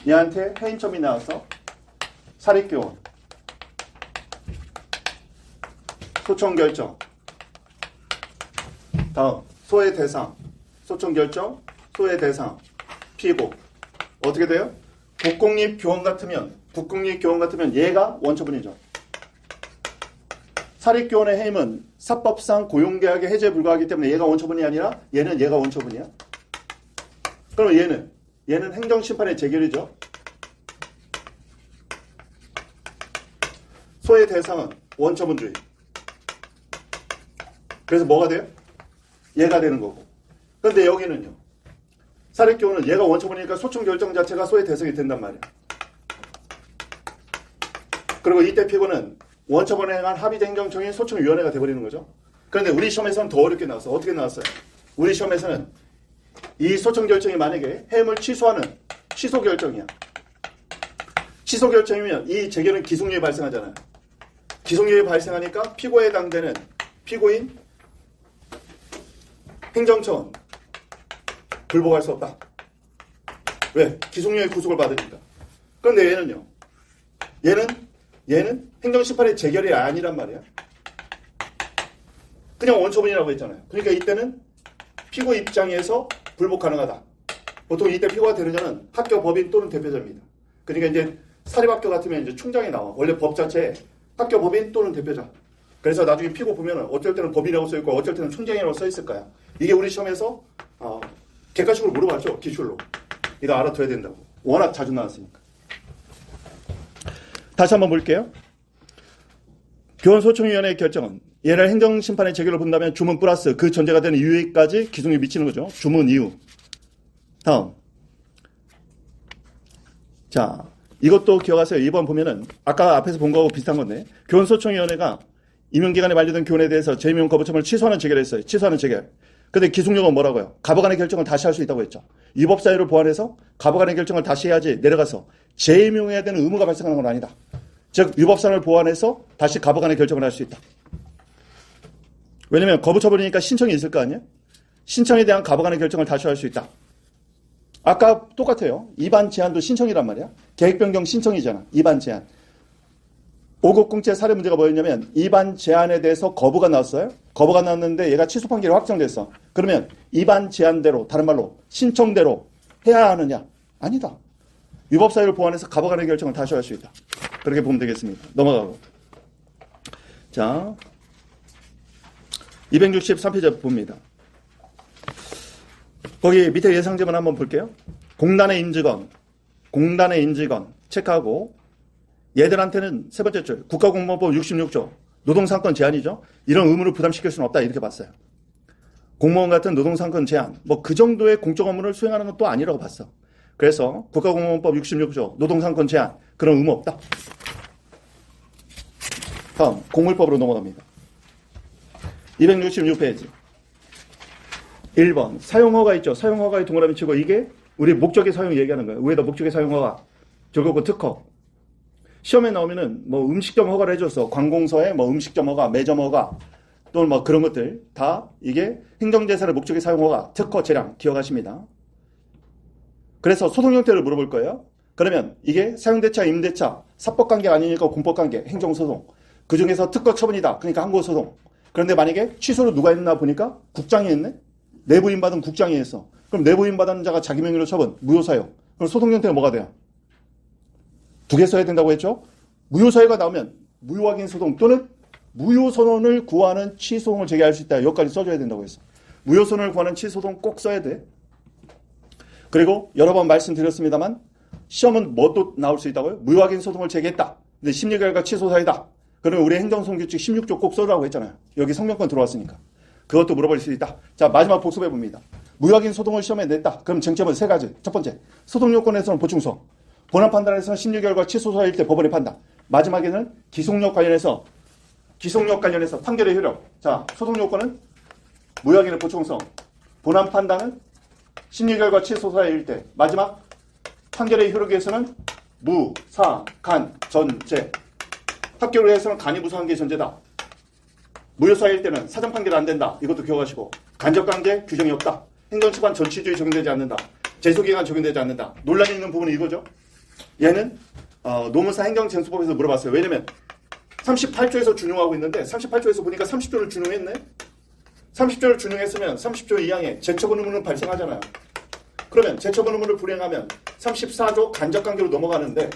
얘한테 해인첨이 나와서 사립교원, 소청결정, 다음 소외 대상, 소청결정, 소외 대상, 피고. 어떻게 돼요? 국공립교원 같으면 얘가 원처분이죠. 사립교원의 해임은 사법상 고용계약의 해제에 불과하기 때문에 얘가 원처분이 아니라 얘가 원처분이야. 그럼 얘는 행정심판의 재결이죠. 소의 대상은 원처분주의. 그래서 뭐가 돼요? 얘가 되는 거고. 그런데 여기는요. 사립교원은 얘가 원처분이니까 소청 결정 자체가 소의 대상이 된단 말이야. 그리고 이때 피고는 원처분에 의한 합의제 행정청의 소청위원회가 돼버리는 거죠. 그런데 우리 시험에서는 더 어렵게 나왔어. 어떻게 나왔어요? 우리 시험에서는 이 소청결정이 만약에 해임을 취소하는 취소결정이야. 취소결정이면 이 재결은 기속유예 발생하잖아요. 기속유예 발생하니까 피고에 해당되는 피고인 행정청은 불복할 수 없다. 왜? 기속유예 구속을 받으니까. 그런데 얘는요. 얘는 행정심판의 재결이 아니란 말이야. 그냥 원처분이라고 했잖아요. 그러니까 이때는 피고 입장에서 불복 가능하다. 보통 이때 피고가 되는 자는 학교 법인 또는 대표자입니다. 그러니까 이제 사립학교 같으면 이제 총장이 나와. 원래 법 자체에 학교 법인 또는 대표자. 그래서 나중에 피고 보면은 어쩔 때는 법인이라고 써있고 어쩔 때는 총장이라고 써있을 거야. 이게 우리 시험에서 객관식으로 물어봤죠. 기출로. 이거 알아둬야 된다고. 워낙 자주 나왔으니까. 다시 한번 볼게요. 교원소청위원회의 결정은 얘를 행정심판의 재결로 본다면 주문 플러스 그 전제가 되는 이유까지 기속유예 미치는 거죠. 주문 이유. 다음. 자, 이것도 기억하세요. 2번 보면은 아까 앞에서 본 거하고 비슷한 건데 교원소청위원회가 임용기간에 만료된 교원에 대해서 재임용 거부처분을 취소하는 재결을 했어요. 취소하는 재결. 근데 기속력은 뭐라고요? 가부간의 결정을 다시 할 수 있다고 했죠. 위법사유를 보완해서 가부간의 결정을 다시 해야지 내려가서 재임용해야 되는 의무가 발생하는 건 아니다. 즉 위법사유를 보완해서 다시 가부간의 결정을 할 수 있다. 왜냐면 거부 처분이니까 신청이 있을 거 아니에요? 신청에 대한 가부간의 결정을 다시 할 수 있다. 아까 똑같아요. 입안 제한도 신청이란 말이야. 계획 변경 신청이잖아. 입안 제한. 5급 공채 사례 문제가 뭐였냐면 입안 제한에 대해서 거부가 나왔어요. 거부가 나왔는데 얘가 취소 판결이 확정됐어. 그러면 입안 제한대로, 다른 말로 신청대로 해야 하느냐? 아니다. 위법 사유를 보완해서 가부간의 결정을 다시 할 수 있다. 그렇게 보면 되겠습니다. 넘어가고. 자, 263페이지 봅니다. 거기 밑에 예상제문 한번 볼게요. 공단의 임직원 체크하고 얘들한테는 세 번째 줄 국가공무원법 66조 노동상권 제한이죠. 이런 의무를 부담시킬 수는 없다 이렇게 봤어요. 공무원 같은 노동상권 제한 뭐 그 정도의 공적 업무를 수행하는 건 또 아니라고 봤어. 그래서 국가공무원법 66조 노동상권 제한 그런 의무 없다. 다음 공물법으로 넘어갑니다. 266페이지 1번 사용허가 있죠. 사용허가의 동그라미 치고 이게 우리 목적의 사용 얘기하는 거예요. 위에다 목적의 사용허가 저거고 특허. 시험에 나오면은 뭐 음식점 허가를 해줘서 관공서에 뭐 음식점 허가, 매점 허가 또는 뭐 그런 것들 다 이게 행정재산의 목적의 사용허가, 특허, 재량 기억하십니다. 그래서 소송 형태를 물어볼 거예요. 그러면 이게 사용대차, 임대차, 사법관계 아니니까 공법관계, 행정소송. 그 중에서 특허 처분이다. 그러니까 항고소송. 그런데 만약에 취소를 누가 했나 보니까 국장이 했네? 내부인 받은 국장이 했어. 그럼 내부인 받은 자가 자기 명의로 처분, 무효사유. 그럼 소송 형태가 뭐가 돼요? 두 개 써야 된다고 했죠? 무효사유가 나오면 무효확인 소송 또는 무효선언을 구하는 취소송을 제기할 수 있다. 여기까지 써줘야 된다고 했어. 무효선언을 구하는 취소송 꼭 써야 돼. 그리고 여러 번 말씀드렸습니다만 시험은 뭐 또 나올 수 있다고요? 무효확인 소송을 제기했다. 근데 심리결과 취소사유다. 그러면 우리 행정소송규칙 16조 꼭 써라고 했잖아요. 여기 성명권 들어왔으니까. 그것도 물어볼 수 있다. 자, 마지막 복습해 봅니다. 무효확인 소송을 시험에 냈다. 그럼 쟁점은 세 가지. 첫 번째, 소송요건에서는 보충서. 본안 판단에서는 심리결과 취소사유일 때 법원의 판단. 마지막에는 기속력 관련해서 판결의 효력. 자, 소송요건은 무효확인의 보충성. 본안 판단은 심리결과 취소사유일 때. 마지막 판결의 효력에 위해서는 무, 사, 간, 전제. 합격을 해서는 간이 무사한 게 전제다. 무효사유일 때는 사정 판결 안 된다. 이것도 기억하시고. 간접강제 규정이 없다. 행정처관 전치주의 적용되지 않는다. 제소기간 적용되지 않는다. 논란이 있는 부분은 이거죠. 얘는 노무사 행정쟁수법에서 물어봤어요. 왜냐면 38조에서 준용하고 있는데 38조에서 보니까 30조를 준용했네. 30조를 준용했으면 30조 2항에 제처분 의무는 발생하잖아요. 그러면 제처분 의무를 불이행하면 34조 간접관계로 넘어가는데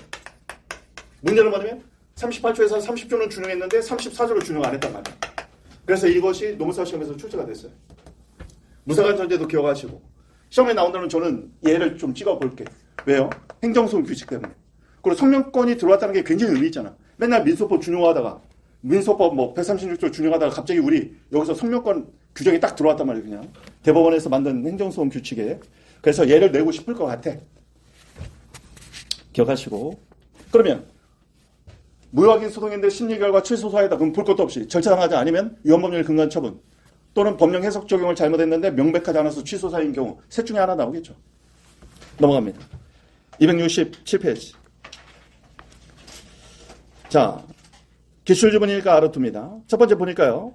문제는 뭐냐면 38조에서 30조는 준용했는데 34조를 준용 안 했단 말이에요. 그래서 이것이 노무사 시험에서 출제가 됐어요. 무사간 전제도 기억하시고 시험에 나온다면 저는 얘를 좀 찍어볼게. 왜요? 행정소송 규칙 때문에. 그리고 성명권이 들어왔다는 게 굉장히 의미 있잖아. 맨날 민소법 준용하다가 민소법 뭐 136조 준용하다가 갑자기 우리 여기서 성명권 규정이 딱 들어왔단 말이에요. 그냥 대법원에서 만든 행정소송 규칙에. 그래서 얘를 내고 싶을 것 같아. 기억하시고. 그러면 무효확인 소송인데 심리결과 취소사유다. 그럼 볼 것도 없이 절차상하지 않으면 위헌법률 근거한 처분 또는 법령 해석 적용을 잘못했는데 명백하지 않아서 취소사유인 경우 셋 중에 하나 나오겠죠. 넘어갑니다. 267페이지. 자, 기출주문이니까 알아둡니다. 첫 번째 보니까요.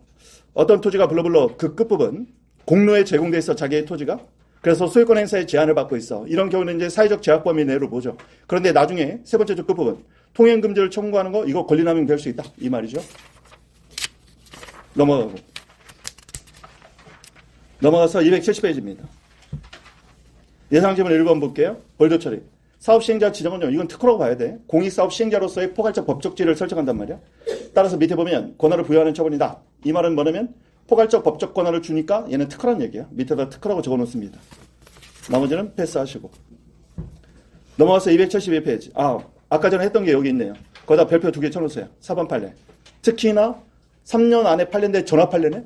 어떤 토지가 블러블러 그 끝부분 공로에 제공돼 있어 자기의 토지가. 그래서 소유권 행사에 제한을 받고 있어. 이런 경우는 이제 사회적 제약 범위 내로 보죠. 그런데 나중에 세 번째 끝부분 통행 금지를 청구하는 거 이거 권리남용 될 수 있다. 이 말이죠. 넘어가서 270페이지입니다. 예상지문 1번 볼게요. 벌도 처리. 사업 시행자 지정은요. 이건 특허라고 봐야 돼. 공익사업 시행자로서의 포괄적 법적 지위를 설정한단 말이야. 따라서 밑에 보면 권한을 부여하는 처분이다. 이 말은 뭐냐면 포괄적 법적 권한을 주니까 얘는 특허란 얘기야. 밑에다 특허라고 적어놓습니다. 나머지는 패스하시고. 넘어가서 272페이지. 아까 전에 했던 게 여기 있네요. 거기다 별표 2개 쳐놓으세요. 4번 판례. 특히나 3년 안에 판례인데 전압 판례네.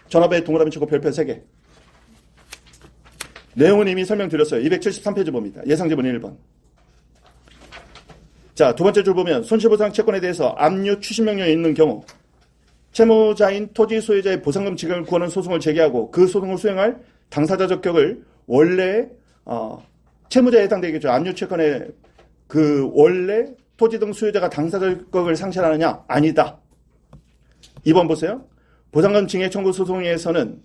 전압에 동그라미 치고 별표 3개. 내용은 이미 설명드렸어요. 273페이지 봅니다. 예상지문 1번. 자, 두 번째 줄 보면 손실보상 채권에 대해서 압류 추심명령이 있는 경우 채무자인 토지 소유자의 보상금 지급을 구하는 소송을 제기하고 그 소송을 수행할 당사자 적격을 원래 채무자에 해당되겠죠. 압류 채권에 그 원래 토지 등 소유자가 당사자 적격을 상실하느냐? 아니다. 2번 보세요. 보상금 증액 청구 소송에서는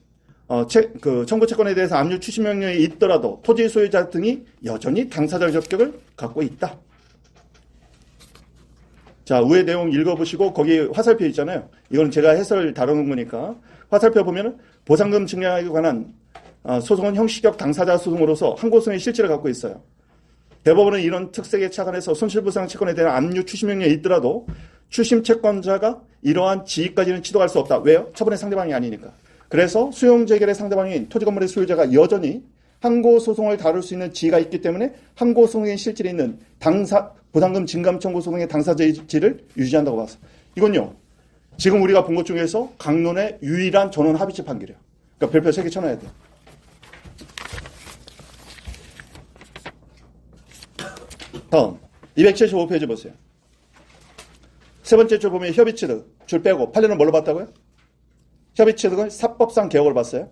청구 채권에 대해서 압류 추심 명령이 있더라도 토지 소유자 등이 여전히 당사자 적격을 갖고 있다. 자, 위의 내용 읽어보시고 거기 화살표 있잖아요. 이건 제가 해설 다루는 거니까 화살표 보면은 보상금 증액에 관한 소송은 형식적 당사자 소송으로서 항고소송의 실질을 갖고 있어요. 대법원은 이런 특색에 착안해서 손실보상 채권에 대한 압류 추심 명령이 있더라도 추심 채권자가 이러한 지위까지는 취득할 수 없다. 왜요? 처분의 상대방이 아니니까. 그래서 수용 재결의 상대방인 토지건물의 소유자가 여전히 항고소송을 다룰 수 있는 지위가 있기 때문에 항고소송의 실질이 있는 보상금 증감 청구 소송의 당사자의 지위를 유지한다고 봤어. 이건요, 지금 우리가 본 것 중에서 강론의 유일한 전원 합의체 판결이에요. 그러니까 별표 3개 쳐놔야 돼요. 다음 275페이지 보세요. 세 번째 줄 보면 협의취득 줄 빼고 판례는 뭘로 봤다고요? 협의취득을 사법상 개혁으로 봤어요.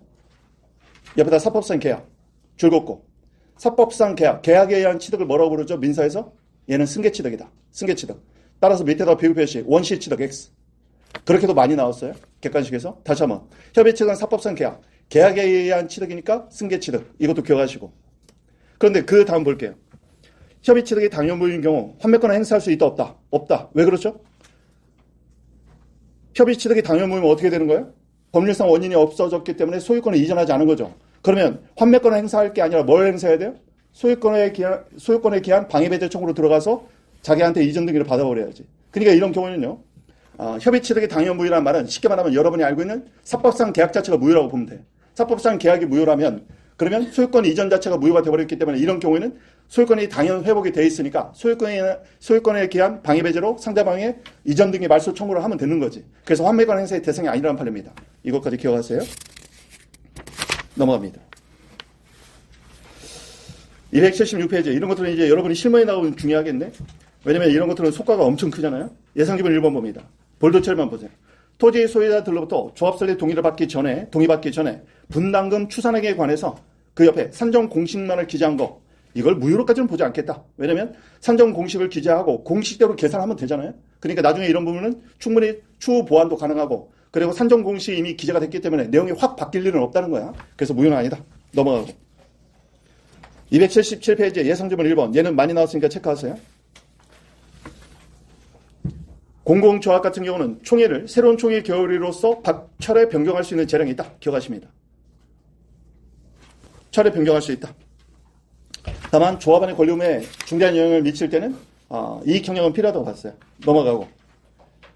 옆에다 사법상 계약 줄 긋고 사법상 계약에 의한 취득을 뭐라고 부르죠? 민사에서 얘는 승계취득이다. 승계취득. 따라서 밑에다 비교 표시 원시취득 X. 그렇게도 많이 나왔어요. 객관식에서. 다시 한번 협의취득은 사법상 계약에 의한 취득이니까 승계취득. 이것도 기억하시고. 그런데 그 다음 볼게요. 협의취득이 당연무효인 경우 환매권을 행사할 수 있다 없다? 없다. 왜 그렇죠? 협의취득이 당연무효면 어떻게 되는 거예요? 법률상 원인이 없어졌기 때문에 소유권을 이전하지 않은 거죠. 그러면 환매권을 행사할 게 아니라 뭘 행사해야 돼요? 소유권에 기한 방해배제 청구로 들어가서 자기한테 이전 등기를 받아버려야지. 그러니까 이런 경우는요. 협의취득이 당연무효라는 말은 쉽게 말하면 여러분이 알고 있는 사법상 계약 자체가 무효라고 보면 돼요. 사법상 계약이 무효라면 그러면 소유권 이전 자체가 무효가 되어버렸기 때문에 이런 경우에는 소유권이 당연 회복이 돼 있으니까 소유권에 기한 방해배제로 상대방의 이전 등기 말소 청구를 하면 되는 거지. 그래서 환매권 행사의 대상이 아니라는 판례입니다. 이것까지 기억하세요. 넘어갑니다. 276페이지. 이런 것들은 이제 여러분이 실무에 나오면 중요하겠네. 왜냐면 이런 것들은 속가가 엄청 크잖아요. 예상기본 1번 봅니다. 볼도 처리만 보세요. 토지 소유자들로부터 조합설립 동의를 받기 전에 분담금 추산액에 관해서 그 옆에 산정 공식만을 기재한 거 이걸 무효로까지는 보지 않겠다. 왜냐면 산정 공식을 기재하고 공식대로 계산하면 되잖아요. 그러니까 나중에 이런 부분은 충분히 추후 보완도 가능하고 그리고 산정 공식이 이미 기재가 됐기 때문에 내용이 확 바뀔 일은 없다는 거야. 그래서 무효는 아니다. 넘어가고 277페이지 예상지문 1번. 얘는 많이 나왔으니까 체크하세요. 공공조합 같은 경우는 총회를 새로운 총회 결의로서 철회 변경할 수 있는 재량이 있다. 기억하십니다. 철회 변경할 수 있다. 다만 조합안의 권리움에 중대한 영향을 미칠 때는 이익 형량은 필요하다고 봤어요. 넘어가고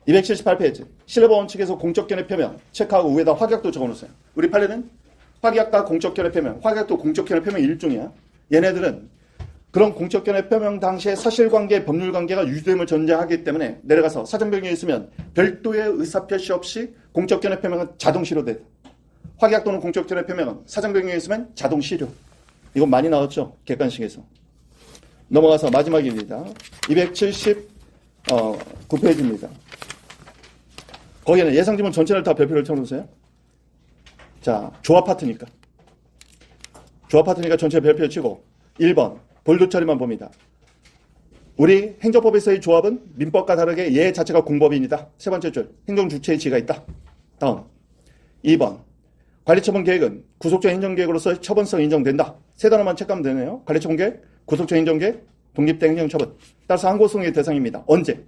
278페이지 실내법 원칙에서 공적견해 표명 체크하고 위에다 확약도 적어놓으세요. 우리 판례는 확약과 공적견해 표명, 확약도 공적견해 표명 일종이야. 얘네들은 그런 공적견해 표명 당시에 사실관계, 법률관계가 유지됨을 전제하기 때문에 내려가서 사정변경이 있으면 별도의 의사표시 없이 공적견해 표명은 자동 실효돼. 확약 또는 공적견해 표명은 사정변경이 있으면 자동 실효. 이건 많이 나왔죠. 객관식에서. 넘어가서 마지막입니다. 279페이지입니다. 거기에는 예상지문 전체를 다 별표를 쳐놓으세요. 자, 조합 파트니까 전체 별표 치고 1번 볼드 처리만 봅니다. 우리 행정법에서의 조합은 민법과 다르게 얘 자체가 공법인이다. 세 번째 줄 행정주체의 지위가 있다. 다음 2번 관리처분 계획은 구속적 행정계획으로서 처분성 인정된다. 세 단어만 체크하면 되네요. 관리처분 계획, 구속적 행정계획, 독립된 행정처분. 따라서 항고소송의 대상입니다. 언제?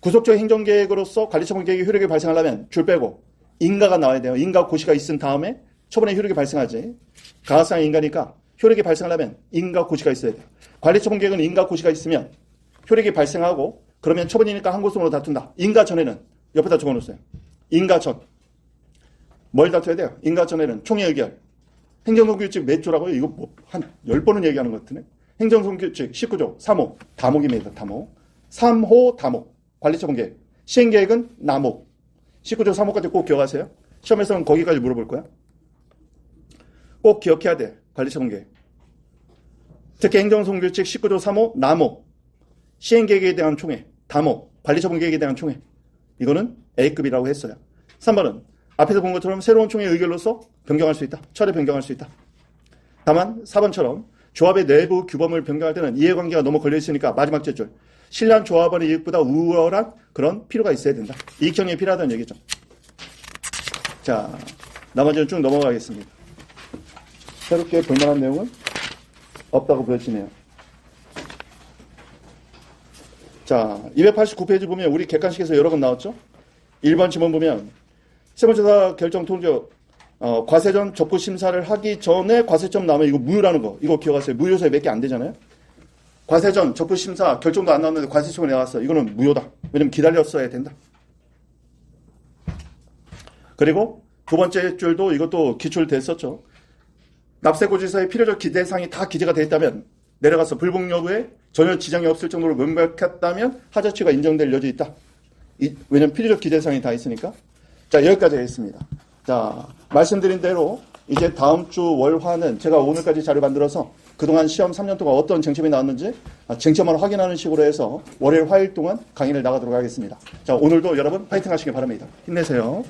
구속적 행정계획으로서 관리처분 계획이 효력이 발생하려면 줄 빼고 인가가 나와야 돼요. 인가 고시가 있은 다음에 처분의 효력이 발생하지. 가하상의 인가니까 효력이 발생하려면 인가 고시가 있어야 돼요. 관리처분 계획은 인가 고시가 있으면 효력이 발생하고 그러면 처분이니까 항고소송으로 다툰다. 인가 전에는 옆에다 적어놓으세요. 인가 전. 뭘 다퉈야 돼요? 인가 전에는 총회 의결. 행정소송규칙 몇 조라고요? 이거 뭐 한 10번은 얘기하는 것 같으네. 행정소송규칙 19조 3호 다목입니다. 다목. 3호 다목. 관리처분 계획. 시행계획은 나목. 19조 3호까지 꼭 기억하세요. 시험에서는 거기까지 물어볼 거야. 꼭 기억해야 돼. 관리처분 계획. 특히 행정소송규칙 19조 3호 나목. 시행계획에 대한 총회. 다목. 관리처분 계획에 대한 총회. 이거는 A급이라고 했어요. 3번은 앞에서 본 것처럼 새로운 총회 의결로서 변경할 수 있다. 철회 변경할 수 있다. 다만 4번처럼 조합의 내부 규범을 변경할 때는 이해관계가 너무 걸려있으니까 마지막 제줄 신랑 조합원의 이익보다 우월한 그런 필요가 있어야 된다. 이익형이 필요하다는 얘기죠. 자, 나머지는 쭉 넘어가겠습니다. 새롭게 볼만한 내용은 없다고 보여지네요. 자, 289페이지 보면 우리 객관식에서 여러 번 나왔죠? 1번 지문 보면 세무조사 결정 통지역 과세전 접부 심사를 하기 전에 과세점 나오면 이거 무효라는 거. 이거 기억하세요. 무효 요소에 몇 개 안 되잖아요. 과세전 접부 심사 결정도 안 나왔는데 과세청이 나왔어. 이거는 무효다. 왜냐면 기다렸어야 된다. 그리고 두 번째 줄도 이것도 기출됐었죠. 납세고지서의 필요적 기대사항이 다 기재가 돼 있다면 내려가서 불복 여부에 전혀 지장이 없을 정도로 명백했다면 하자치가 인정될 여지 있다. 왜냐면 필요적 기재사항이 다 있으니까. 자, 여기까지 하겠습니다. 자, 말씀드린 대로 이제 다음 주 월화는 제가 오늘까지 자료 만들어서 그동안 시험 3년 동안 어떤 쟁점이 나왔는지 쟁점만 확인하는 식으로 해서 월요일, 화요일 동안 강의를 나가도록 하겠습니다. 자, 오늘도 여러분 파이팅 하시길 바랍니다. 힘내세요.